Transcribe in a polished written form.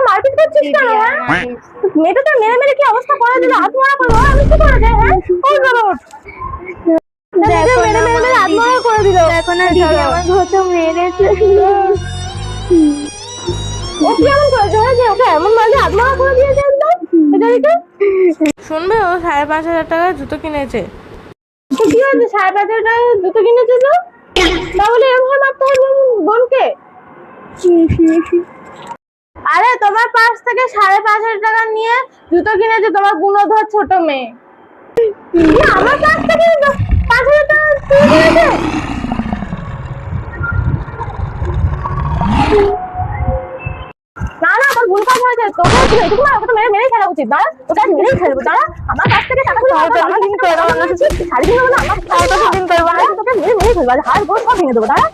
মারপিট করছিস কেন? মেয়েটা তো মেরে মেরে কি অবস্থা করে দিল, আত্মহত্যা করলো, আমি কি করে যাই? হ্যাঁ মেরে মেরে মেরে আত্মহত্যা করে দিল। এখন আর দিদি আমার ঘোচো মেরেছে। ও কি এমন করেছে যে ওকে এমন মারলে আত্মহত্যা করে দিয়েছে একদম? শুনবে, ও 5,500 টাকার জুতো কিনেছে। তো কি হয়েছে, 5,500 টাকা জুতো কিনেছে তো? তাহলে এভাবে মারতে হবে বোনকে? আরে তোমার পাশ থেকে 5,500 টাকা নিয়ে জুতো কিনেছে তোমার গুণধর ছোট মেয়ে। আমার কাছ থেকে 5,000 টাকা কিনেছে? না না, আমার ভুল কাজ হয়েছে। তোকে এটুকু না, ওকে তো মেরে মেরেই ফেলা উচিত। দাঁড়া, ওকে আজ মেরেই ফেলবো। দাঁড়া, আমার কাছ থেকে টাকা তুলে আমার দিন করবো না, শাড়ি কিনবো না, আমার দিন করবো না, তোকে মেরে মেরেই ফেলবো। হাড় গোড় সব ভেঙে দেবো। দাঁড়া।